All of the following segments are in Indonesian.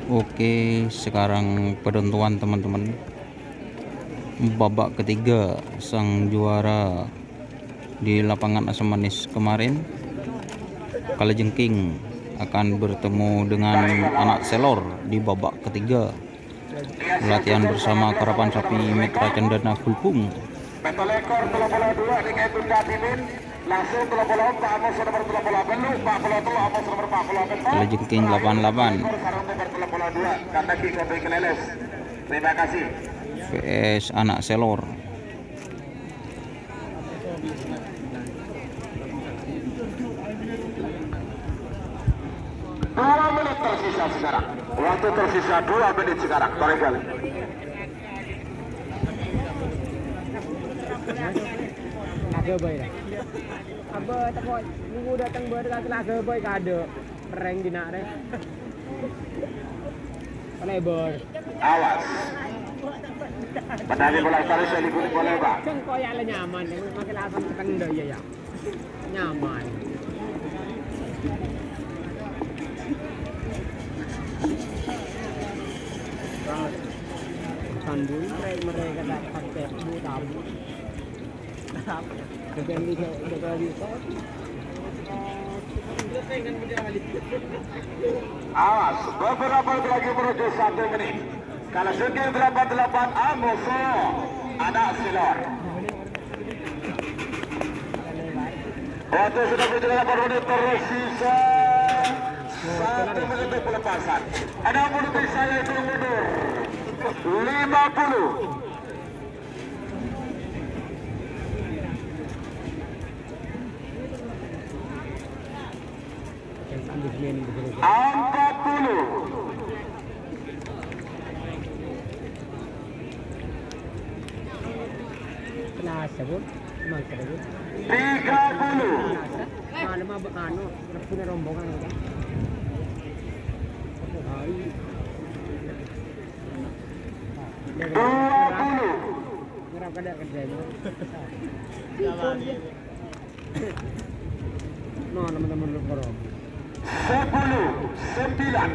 Oke, sekarang penentuan teman-teman. Babak ketiga, sang juara di lapangan Asam Manis kemarin, Kalajengking akan bertemu dengan Anak Selor di babak ketiga. Latihan bersama Karapan Sapi Mitra Cendana Gulpung. Betul ekor bola 2 dengan Tunda Timin langsung bola Pak Amos nomor bola belu Pak bola Amos nomor bola Kalajengking 88 bola 2 kata King Obe Keleles. Terima kasih. VS Anak Selor. Dua menit tersisa sekarang. Waktu tersisa 2 menit sekarang. Barangkali. Laga boy dah. Apa tak boy? Minggu datang boy dekat laga boy ka ada. Pereng di nak deh. Lebar. Awas. Padahal bola tarik saya ikut bola Pak. Kan koyak lah nyaman, makin langsung tekan dah ya. Nyaman. Sandul mereka tak pakai bu tabu. Kemudian dia kali kot. Awas, beberapa lagi menuju 1 menit. Kalau Kalajengking 88 Amoso Anak Selor. Waktu sudah berjalan 8 menit tersisa 1 menit pelepasan. Ada menit saya itu mundur 50. Angkat dulu. Kelas pun mangkar pun. 30. Mana mah anu punya rombongan kan. Hari 20. ngerap kada kerjanya. No, teman-teman lu korong. 10, 9,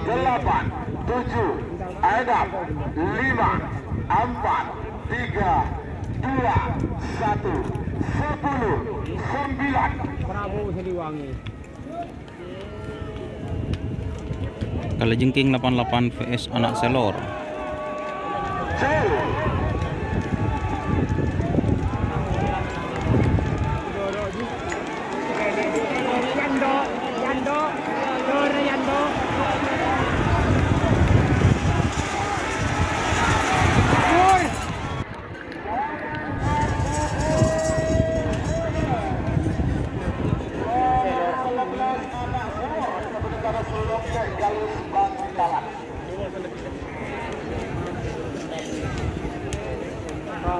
8, 7, 6, 5, 4, 3, 2, 1, 10, 9. Prabowo Siliwangi. Kalajengking 88 VS Anak Selor.